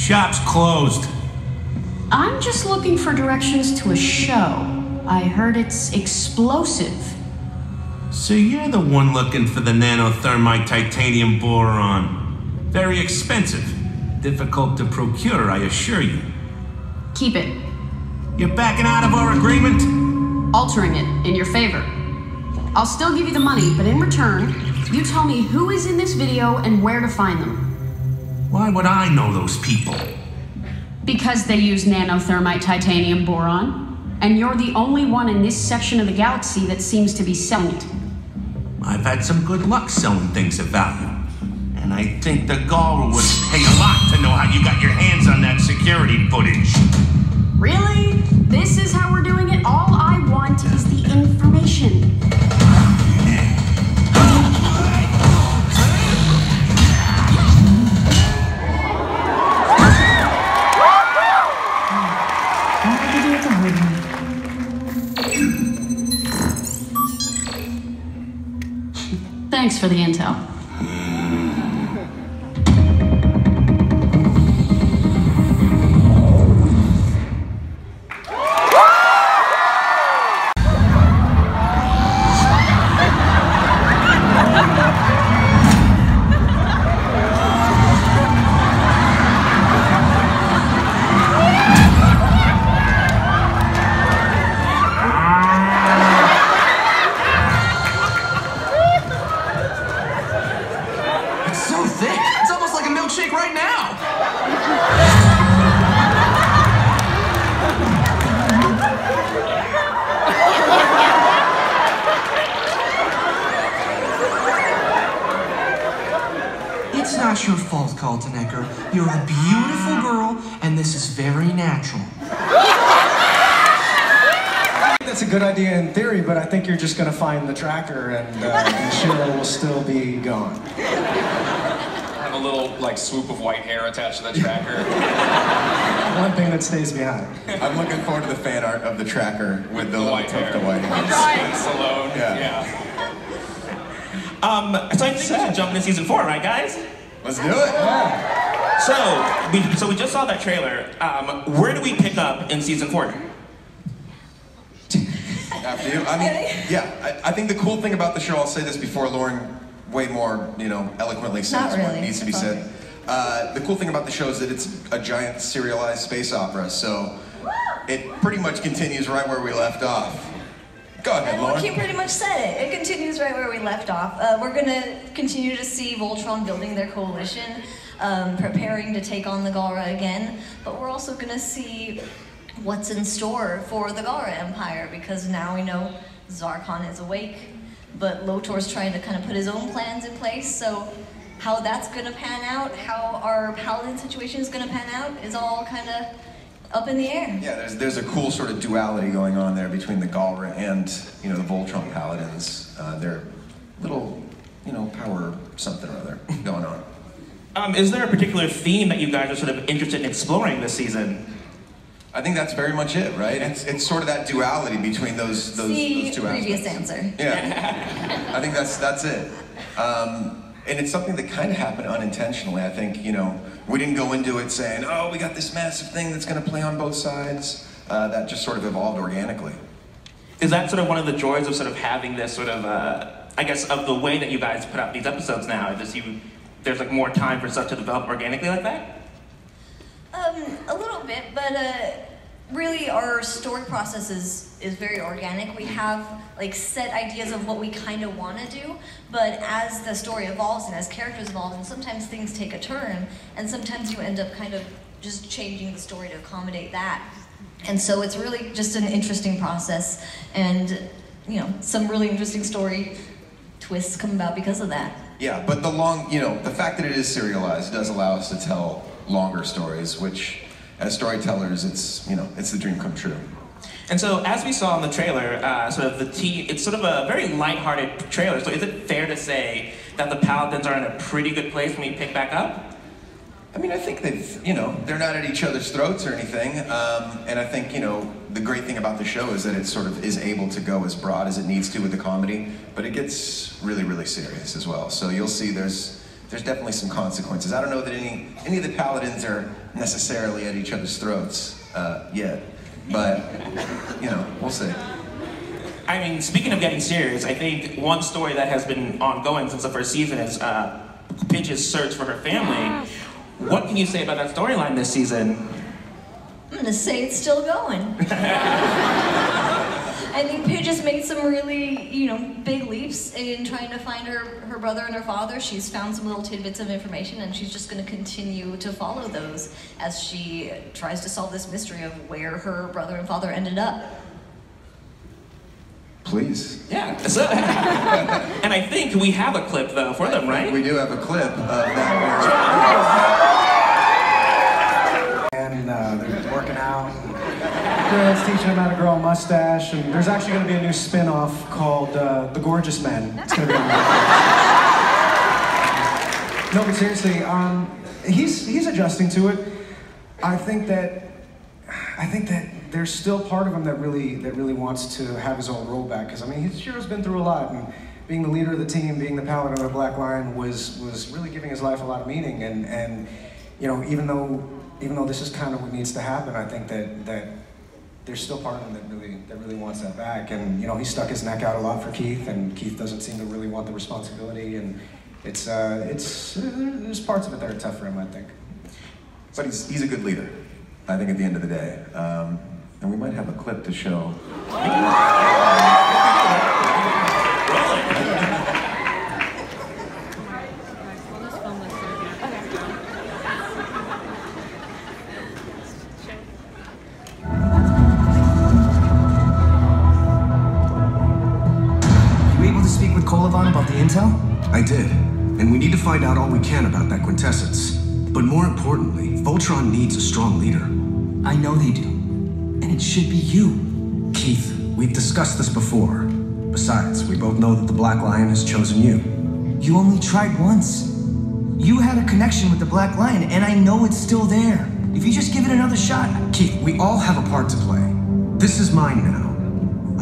Shop's closed. I'm just looking for directions to a show. I heard it's explosive. So you're the one looking for the nanothermite titanium boron. Very expensive. Difficult to procure, I assure you. Keep it. You're backing out of our agreement? Altering it in your favor. I'll still give you the money, but in return, you tell me who is in this video and where to find them. Why would I know those people? Because they use nanothermite titanium boron, and you're the only one in this section of the galaxy that seems to be selling it. I've had some good luck selling things of value. And I think the Galra would pay a lot to know how you got your hands on that security footage. Really? This is how we're doing it? All I want is the information. Thanks for the intel. It's not your fault, Carlton Ecker. You're a beautiful girl, and this is very natural. That's a good idea in theory, but I think you're just going to find the tracker, and Cheryl will still be gone. Have a little, like, swoop of white hair attached to the tracker. One thing that stays behind. I'm looking forward to the fan art of the tracker with the white hair. The white hair. Right. Alone. Yeah. So I think we should jump into season 4, right, guys? Let's do it. Yeah. So we just saw that trailer. Where do we pick up in season 4? After you. I mean, yeah. I think the cool thing about the show, I'll say this before Lauren way more, eloquently says what needs to be said. The cool thing about the show is that it's a giant serialized space opera, so it pretty much continues right where we left off. Go ahead, Lauren. He pretty much said it. It continues right where we left off. We're going to continue to see Voltron building their coalition, preparing to take on the Galra again, but we're also going to see what's in store for the Galra Empire, because now we know Zarkon is awake, but Lotor's trying to kind of put his own plans in place, so how that's going to pan out, how our Paladin situation is going to pan out, is all kind of up in the air. Yeah, there's a cool sort of duality going on there between the Galra and, the Voltron Paladins. They're little, power something or other going on. Is there a particular theme that you guys are sort of interested in exploring this season? I think that's very much it, right? It's sort of that duality between those two aspects. Previous answer. Yeah, I think that's it. And it's something that kind of happened unintentionally. I think, we didn't go into it saying, oh, we got this massive thing that's going to play on both sides. That just sort of evolved organically. Is that sort of one of the joys of sort of having this sort of, I guess, of the way that you guys put out these episodes now? There's like more time for stuff to develop organically like that? A little bit, but really our story process is very organic. We have like set ideas of what we kind of want to do, but as the story evolves and as characters evolve, and sometimes things take a turn, and sometimes you end up kind of just changing the story to accommodate that. And so it's really just an interesting process, and some really interesting story twists come about because of that. Yeah, but the fact that it is serialized does allow us to tell longer stories, which, as storytellers, it's the dream come true. And so, as we saw in the trailer, it's sort of a very lighthearted trailer. So, is it fair to say that the Paladins are in a pretty good place when we pick back up? I mean, I think they're not at each other's throats or anything. And I think, the great thing about the show is that it sort of is able to go as broad as it needs to with the comedy, but it gets really, really serious as well. So you'll see there's there's definitely some consequences. I don't know that any of the paladins are necessarily at each other's throats yet, but you know, we'll see. I mean, speaking of getting serious, I think one story that has been ongoing since the first season is Pidge's search for her family. What can you say about that storyline this season? I'm gonna say it's still going. I think Pidge has made some really, big leaps in trying to find her brother and her father. She's found some little tidbits of information, and she's just going to continue to follow those as she tries to solve this mystery of where her brother and father ended up. Please. Yeah. So, and I think we have a clip, though, for them, right? We do have a clip of that. And they're working out. Girls teaching them how to grow a mustache, and there's actually going to be a new spin-off called The Gorgeous Men. It's going to be on No, but seriously, he's adjusting to it. I think that there's still part of him that really wants to have his own role back. Because I mean, Shiro's been through a lot, and being the leader of the team, being the paladin of the Black Lion, was really giving his life a lot of meaning. And even though this is kind of what needs to happen, I think that there's still part of him that really wants that back. And he stuck his neck out a lot for Keith, and Keith doesn't seem to really want the responsibility. And there's parts of it that are tough for him, I think. But he's a good leader, I think, at the end of the day. And we might have a clip to show. About the intel? I did. And we need to find out all we can about that quintessence. But more importantly, Voltron needs a strong leader. I know they do. And it should be you. Keith, we've discussed this before. Besides, we both know that the Black Lion has chosen you. You only tried once. You had a connection with the Black Lion, and I know it's still there. If you just give it another shot. Keith, we all have a part to play. This is mine now.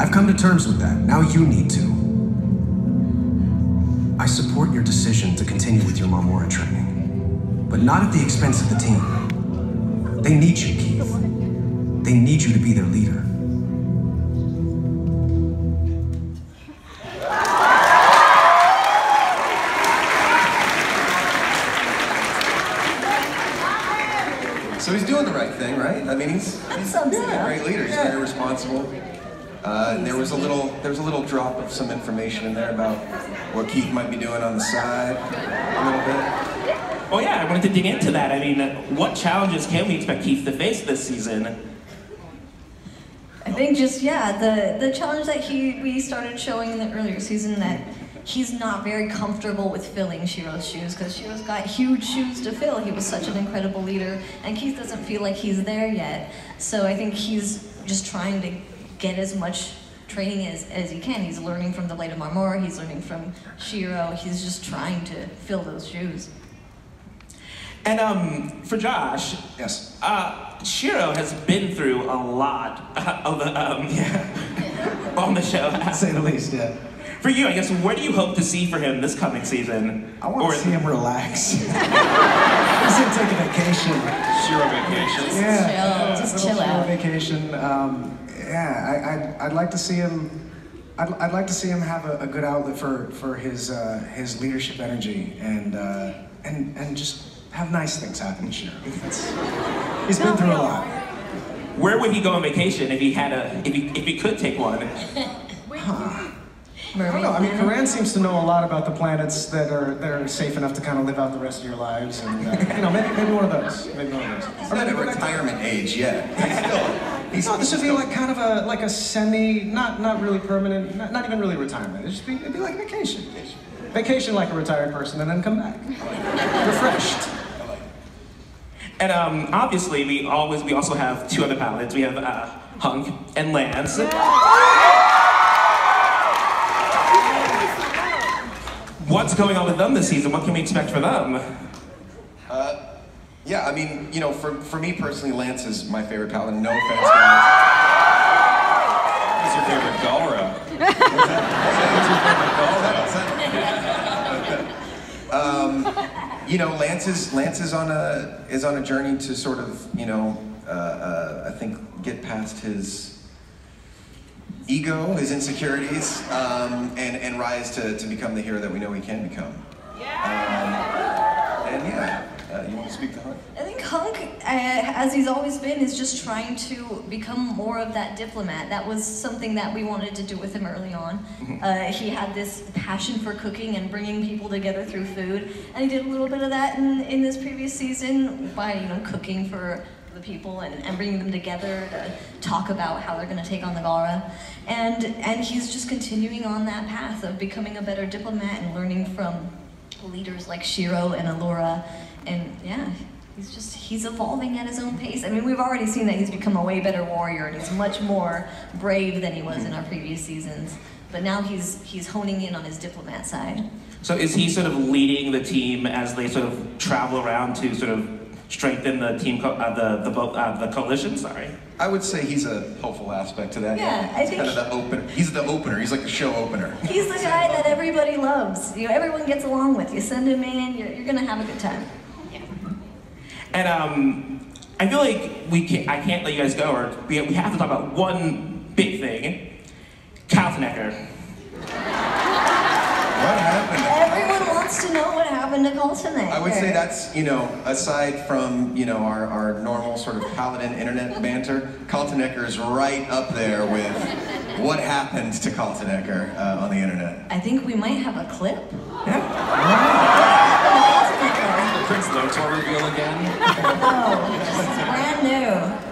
I've come to terms with that. Now you need to. I support your decision to continue with your Marmora training, but not at the expense of the team. They need you, Keith. They need you to be their leader. So he's doing the right thing, right? I mean, he's a great leader. He's very responsible. And there was a little drop of some information in there about what Keith might be doing on the side, a little bit. Oh yeah, I wanted to dig into that. I mean, what challenges can we expect Keith to face this season? I think the challenge that we started showing in the earlier season, that he's not very comfortable with filling Shiro's shoes, because Shiro's got huge shoes to fill. He was such an incredible leader, and Keith doesn't feel like he's there yet. So I think he's just trying to get as much training as he can. He's learning from the Light of Marmora, he's learning from Shiro, he's just trying to fill those shoes. And for Josh, yes, Shiro has been through a lot of on the show. To say the least, yeah. For you, I guess, where do you hope to see for him this coming season? I want to see him relax. He's gonna take a vacation. Shiro vacation. Yeah, just chill out. Vacation. I'd like to see him. I'd like to see him have a good outlet for his leadership energy and just have nice things happen to Shiro. He's been through a lot. Where would he go on vacation if he could take one? I don't know. I mean, Karan seems to know a lot about the planets that are safe enough to kind of live out the rest of your lives, and maybe one of those. Maybe one of those. He's not at retirement age yet. This would be like kind of a semi, not really permanent, not even really retirement. It'd be like vacation. Vacation like a retired person, and then come back refreshed. And obviously, we also have two other paladins. We have Hunk and Lance. What's going on with them this season? What can we expect for them? Yeah, I mean, for me personally, Lance is my favorite paladin. No offense, guys. Who's your favorite Galra? What's your favorite Galra? You know, Lance is on a journey to sort of, you know, I think get past his ego, his insecurities, and rise to become the hero that we know he can become. And yeah, you want to speak to Hunk? I think Hunk, as he's always been, is just trying to become more of that diplomat. That was something that we wanted to do with him early on. He had this passion for cooking and bringing people together through food, and he did a little bit of that in this previous season by, you know, cooking for the people and bringing them together to talk about how they're going to take on the Gara. And he's just continuing on that path of becoming a better diplomat and learning from leaders like Shiro and Allura. And yeah, he's evolving at his own pace. I mean, we've already seen that he's become a way better warrior, and he's much more brave than he was in our previous seasons. But now he's honing in on his diplomat side. So is he sort of leading the team as they sort of travel around to sort of strengthen the team, the coalition? Sorry. I would say he's a hopeful aspect to that. Yeah, I think kind of the opener. He's the opener. He's like the show opener. He's the guy that everybody loves. You know, everyone gets along with. You send him in, you're gonna have a good time. And I feel like I can't let you guys go, or we have to talk about one big thing. Carlton Ecker. What happened? Everyone wants to know what happened to Carlton Ecker. I would say that's, you know, aside from, you know, our normal sort of paladin internet banter, Carlton Ecker is right up there with what happened to Carlton Ecker on the internet. I think we might have a clip. The Prince Lotor reveal again? No, this is brand new.